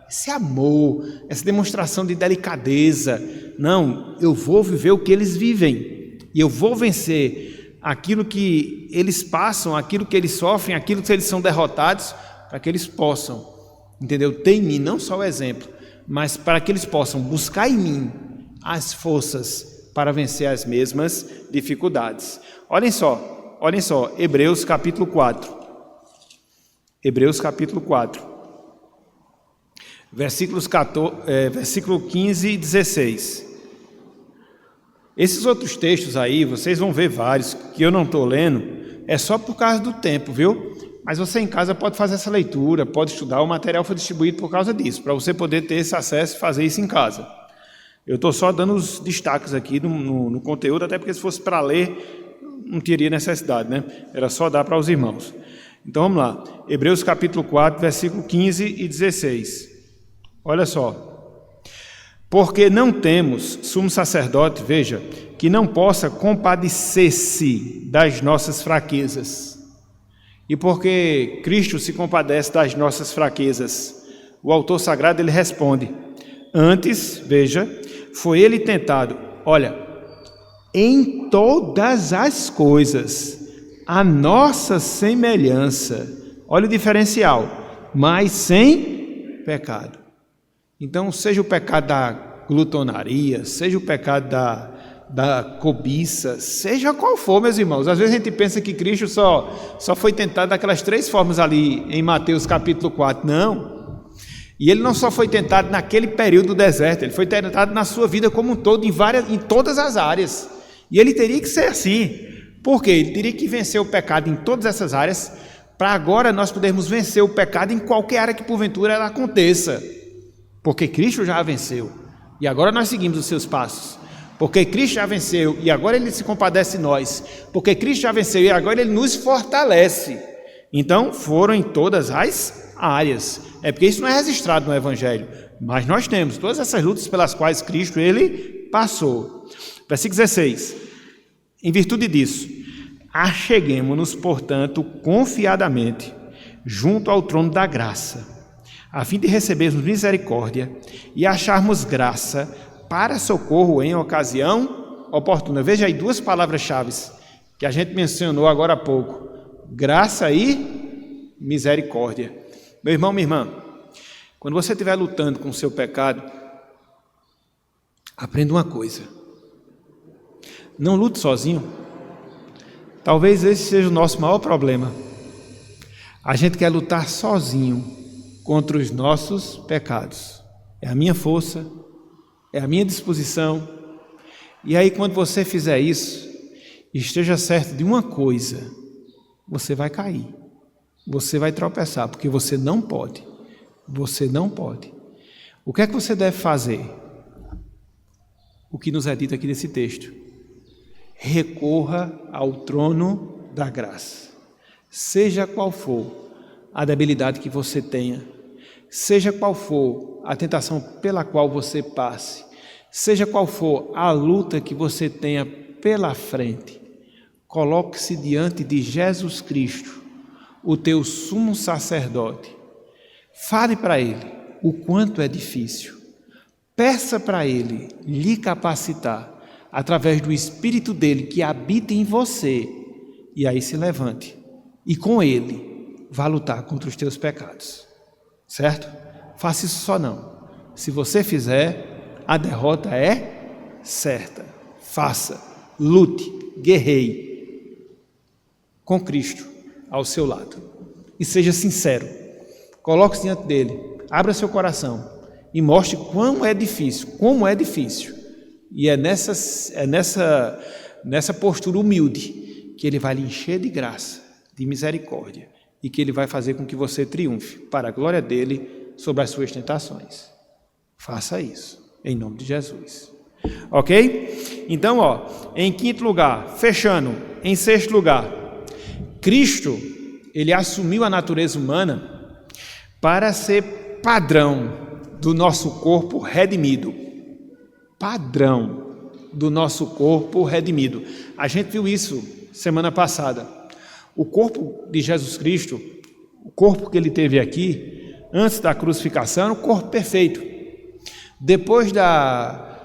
esse amor, essa demonstração de delicadeza. Não, eu vou viver o que eles vivem, e eu vou vencer aquilo que eles passam, aquilo que eles sofrem, aquilo que eles são derrotados, para que eles possam, entendeu? Ter em mim não só o exemplo, mas para que eles possam buscar em mim as forças para vencer as mesmas dificuldades. Olhem só, Hebreus capítulo 4. Hebreus capítulo 4, versículo 15 e 16. Esses outros textos aí, vocês vão ver vários que eu não estou lendo, é só por causa do tempo, viu? Mas você em casa pode fazer essa leitura, pode estudar, o material foi distribuído por causa disso, para você poder ter esse acesso e fazer isso em casa. Eu estou só dando os destaques aqui no conteúdo, até porque se fosse para ler, não teria necessidade, né? Era só dar para os irmãos. Então vamos lá, Hebreus capítulo 4, versículo 15 e 16. Olha só. Porque não temos sumo sacerdote, veja, que não possa compadecer-se das nossas fraquezas. E porque Cristo se compadece das nossas fraquezas, o autor sagrado ele responde: antes, veja, foi ele tentado, olha, em todas as coisas, a nossa semelhança, olha o diferencial, mas sem pecado. Então, seja o pecado da glutonaria, seja o pecado da cobiça, seja qual for, meus irmãos. Às vezes a gente pensa que Cristo só foi tentado daquelas 3 formas ali em Mateus capítulo 4. Não. E ele não só foi tentado naquele período do deserto, ele foi tentado na sua vida como um todo, em todas as áreas. E ele teria que ser assim. Por quê? Ele teria que vencer o pecado em todas essas áreas, para agora nós podermos vencer o pecado em qualquer área que porventura ela aconteça. Porque Cristo já venceu, e agora nós seguimos os seus passos. Porque Cristo já venceu, e agora Ele se compadece de nós. Porque Cristo já venceu, e agora Ele nos fortalece. Então, foram em todas as áreas. É porque isso não é registrado no Evangelho, mas nós temos todas essas lutas pelas quais Cristo, Ele passou. Versículo 16. Em virtude disso, acheguemo-nos, portanto, confiadamente, junto ao trono da graça, a fim de recebermos misericórdia e acharmos graça para socorro em ocasião oportuna. Veja aí 2 palavras-chave que a gente mencionou agora há pouco: graça e misericórdia. Meu irmão, minha irmã, quando você estiver lutando com o seu pecado, aprenda uma coisa: não lute sozinho. Talvez esse seja o nosso maior problema. A gente quer lutar sozinho contra os nossos pecados. É a minha força, é a minha disposição. E aí, quando você fizer isso, esteja certo de uma coisa: você vai cair, você vai tropeçar, porque você não pode. Você não pode. O que é que você deve fazer? O que nos é dito aqui nesse texto: recorra ao trono da graça. Seja qual for a debilidade que você tenha, seja qual for a tentação pela qual você passe, seja qual for a luta que você tenha pela frente, coloque-se diante de Jesus Cristo, o teu sumo sacerdote. Fale para Ele o quanto é difícil. Peça para Ele lhe capacitar através do Espírito dele que habita em você, e aí se levante e com Ele vá lutar contra os teus pecados, certo? Faça isso só não. Se você fizer, a derrota é certa. Faça, lute, guerreie com Cristo ao seu lado e seja sincero. Coloque-se diante dele, abra seu coração e mostre como é difícil. E é nessa postura humilde que ele vai lhe encher de graça, de misericórdia, e que ele vai fazer com que você triunfe para a glória dele sobre as suas tentações. Faça isso, em nome de Jesus. Ok? Então, em 5º lugar, fechando, em 6º lugar, Cristo, ele assumiu a natureza humana para ser padrão do nosso corpo redimido. Padrão do nosso corpo redimido. A gente viu isso semana passada. O corpo de Jesus Cristo, o corpo que ele teve aqui, antes da crucificação, era um corpo perfeito. Depois da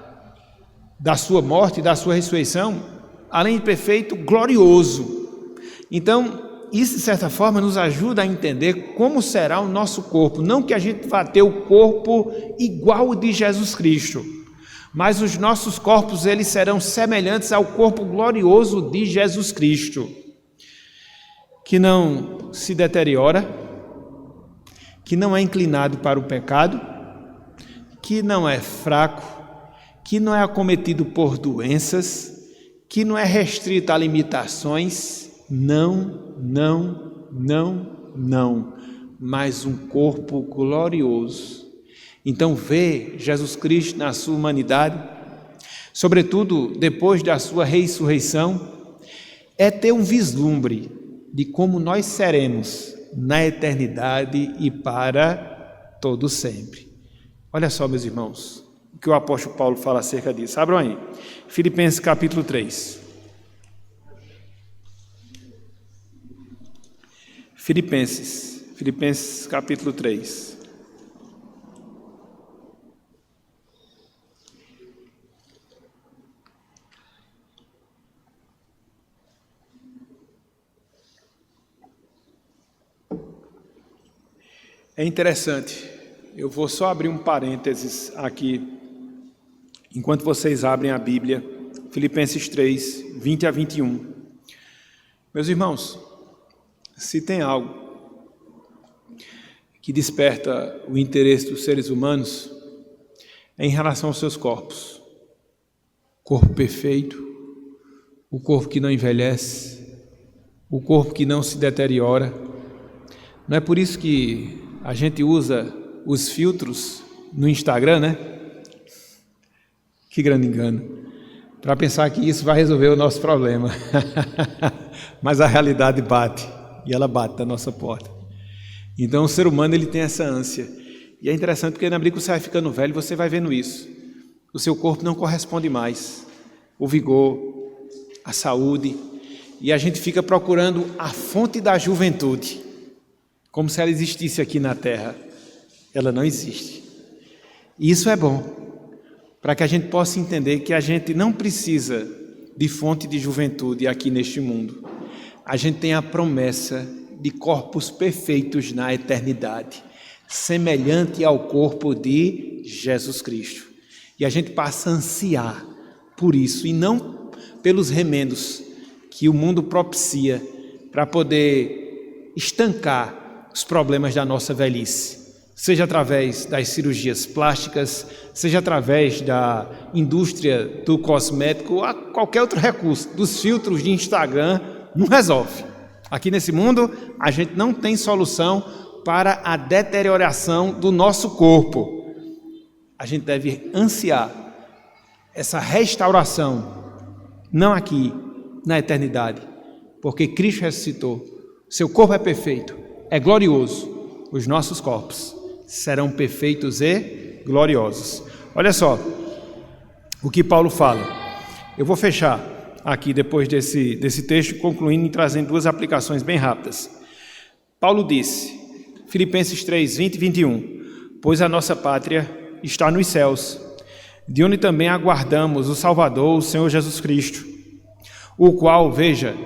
sua morte, da sua ressurreição, além de perfeito, glorioso. Então, isso de certa forma nos ajuda a entender como será o nosso corpo. Não que a gente vá ter o corpo igual ao de Jesus Cristo, mas os nossos corpos eles serão semelhantes ao corpo glorioso de Jesus Cristo, que não se deteriora, que não é inclinado para o pecado, que não é fraco, que não é acometido por doenças, que não é restrito a limitações. Não, mas um corpo glorioso. Então, ver Jesus Cristo na sua humanidade, sobretudo depois da sua ressurreição, é ter um vislumbre de como nós seremos na eternidade e para todo sempre. Olha só, meus irmãos, o que o apóstolo Paulo fala acerca disso. Abram aí, Filipenses capítulo 3. Filipenses capítulo 3. É interessante, eu vou só abrir um parênteses aqui, enquanto vocês abrem a Bíblia, Filipenses 3, 20 a 21. Meus irmãos, se tem algo que desperta o interesse dos seres humanos, é em relação aos seus corpos. Corpo perfeito, o corpo que não envelhece, o corpo que não se deteriora. Não é por isso que a gente usa os filtros no Instagram, né? Que grande engano. Para pensar que isso vai resolver o nosso problema. Mas a realidade bate. E ela bate na nossa porta. Então o ser humano ele tem essa ânsia. E é interessante porque na medida que você vai ficando velho, você vai vendo isso. O seu corpo não corresponde mais. O vigor, a saúde. E a gente fica procurando a fonte da juventude. Como se ela existisse aqui na Terra. Ela não existe. E isso é bom. Para que a gente possa entender que a gente não precisa de fonte de juventude aqui neste mundo. A gente tem a promessa de corpos perfeitos na eternidade, semelhante ao corpo de Jesus Cristo. E a gente passa a ansiar por isso, e não pelos remendos que o mundo propicia para poder estancar os problemas da nossa velhice, seja através das cirurgias plásticas, seja através da indústria do cosmético, ou a qualquer outro recurso, dos filtros de Instagram. Não resolve. Aqui nesse mundo, a gente não tem solução para a deterioração do nosso corpo. A gente deve ansiar essa restauração, não aqui, na eternidade, porque Cristo ressuscitou. Seu corpo é perfeito, é glorioso. Os nossos corpos serão perfeitos e gloriosos. Olha só o que Paulo fala. Eu vou fechar aqui depois desse texto, concluindo e trazendo duas aplicações bem rápidas. Paulo disse, Filipenses 3, 20 e 21, pois a nossa pátria está nos céus, de onde também aguardamos o Salvador, o Senhor Jesus Cristo, o qual, veja,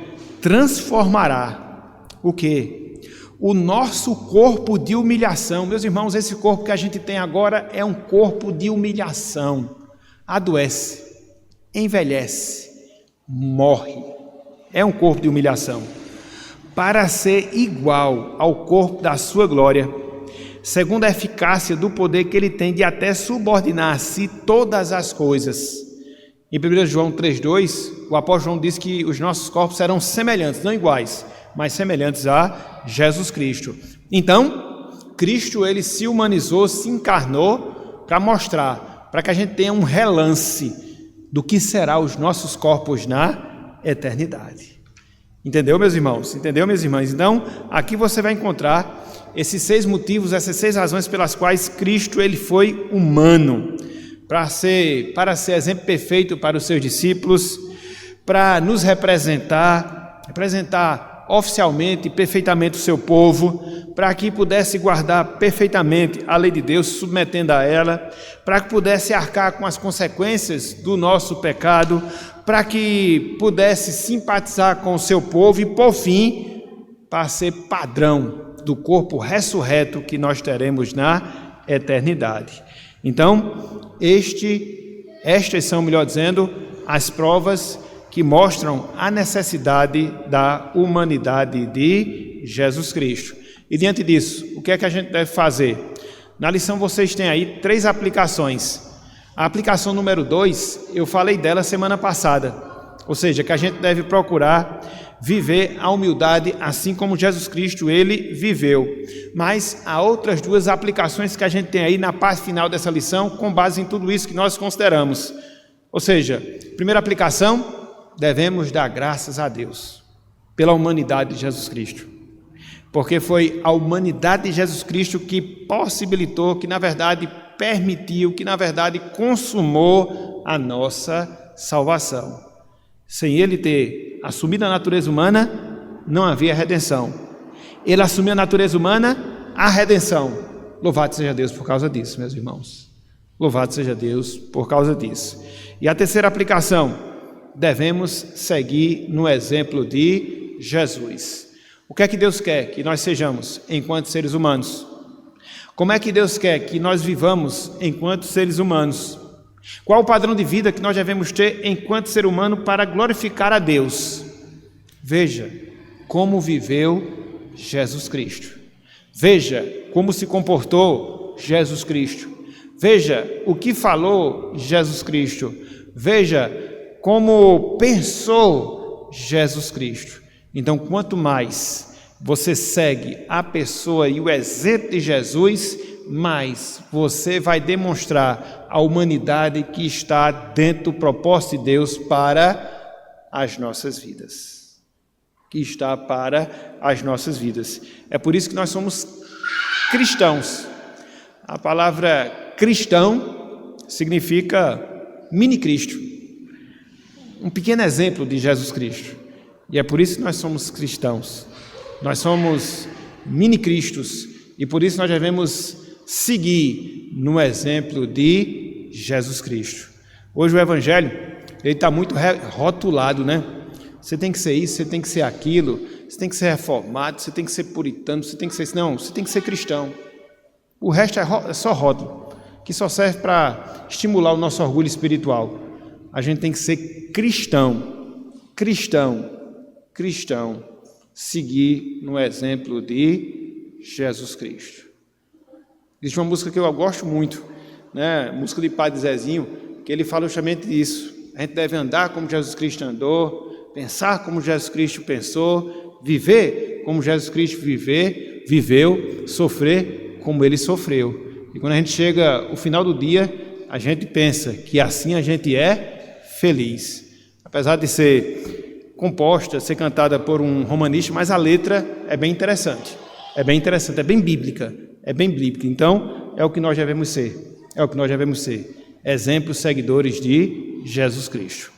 transformará o quê? O nosso corpo de humilhação. Meus irmãos, esse corpo que a gente tem agora é um corpo de humilhação. Adoece, envelhece, morre. É um corpo de humilhação. Para ser igual ao corpo da sua glória, segundo a eficácia do poder que ele tem de até subordinar a si todas as coisas. Em 1 João 3,2, o apóstolo João diz que os nossos corpos serão semelhantes, não iguais, mas semelhantes a Jesus Cristo. Então, Cristo ele se humanizou, se encarnou para mostrar, para que a gente tenha um relance do que será os nossos corpos na eternidade. Entendeu, meus irmãos? Entendeu, minhas irmãs? Então, aqui você vai encontrar esses 6 motivos, essas 6 razões pelas quais Cristo ele foi humano, para ser exemplo perfeito para os seus discípulos, para nos representar oficialmente e perfeitamente o seu povo, para que pudesse guardar perfeitamente a lei de Deus, submetendo a ela, para que pudesse arcar com as consequências do nosso pecado, para que pudesse simpatizar com o seu povo e, por fim, para ser padrão do corpo ressurreto que nós teremos na eternidade. Então, estas são, melhor dizendo, as provas que mostram a necessidade da humanidade de Jesus Cristo. E diante disso, o que é que a gente deve fazer? Na lição vocês têm aí 3 aplicações. A aplicação número 2, eu falei dela semana passada, ou seja, que a gente deve procurar viver a humildade assim como Jesus Cristo, ele viveu. Mas há outras 2 aplicações que a gente tem aí na parte final dessa lição, com base em tudo isso que nós consideramos. Ou seja, primeira aplicação, devemos dar graças a Deus pela humanidade de Jesus Cristo, porque foi a humanidade de Jesus Cristo que possibilitou, que na verdade permitiu, que na verdade consumou a nossa salvação. Sem ele ter assumido a natureza humana, não havia redenção. Ele assumiu a natureza humana, a redenção. Louvado seja Deus por causa disso, meus irmãos. Louvado seja Deus por causa disso. E a terceira aplicação, devemos seguir no exemplo de Jesus. O que é que Deus quer que nós sejamos enquanto seres humanos? Como é que Deus quer que nós vivamos enquanto seres humanos? Qual o padrão de vida que nós devemos ter enquanto ser humano para glorificar a Deus? Veja como viveu Jesus Cristo. Veja como se comportou Jesus Cristo. Veja o que falou Jesus Cristo. Veja como pensou Jesus Cristo. Então, quanto mais você segue a pessoa e o exemplo de Jesus, mais você vai demonstrar a humanidade que está dentro do propósito de Deus para as nossas vidas. Que está para as nossas vidas. É por isso que nós somos cristãos. A palavra cristão significa mini-Cristo. Um pequeno exemplo de Jesus Cristo. E é por isso que nós somos cristãos. Nós somos mini-cristos. E por isso nós devemos seguir no exemplo de Jesus Cristo. Hoje o Evangelho, ele está muito rotulado, né? Você tem que ser isso, você tem que ser aquilo, você tem que ser reformado, você tem que ser puritano, você tem que ser... Não, você tem que ser cristão. O resto é só rótulo, que só serve para estimular o nosso orgulho espiritual. A gente tem que ser cristão, seguir no exemplo de Jesus Cristo. Existe uma música que eu gosto muito, né? Música de Padre Zezinho, que ele fala justamente disso. A gente deve andar como Jesus Cristo andou, pensar como Jesus Cristo pensou, viver como Jesus Cristo viveu, sofrer como ele sofreu. E quando a gente chega ao final do dia, a gente pensa que assim a gente é feliz. Apesar de ser composta, ser cantada por um romanista, mas a letra é bem interessante, é bem bíblica, Então, é o que nós devemos ser, exemplos seguidores de Jesus Cristo.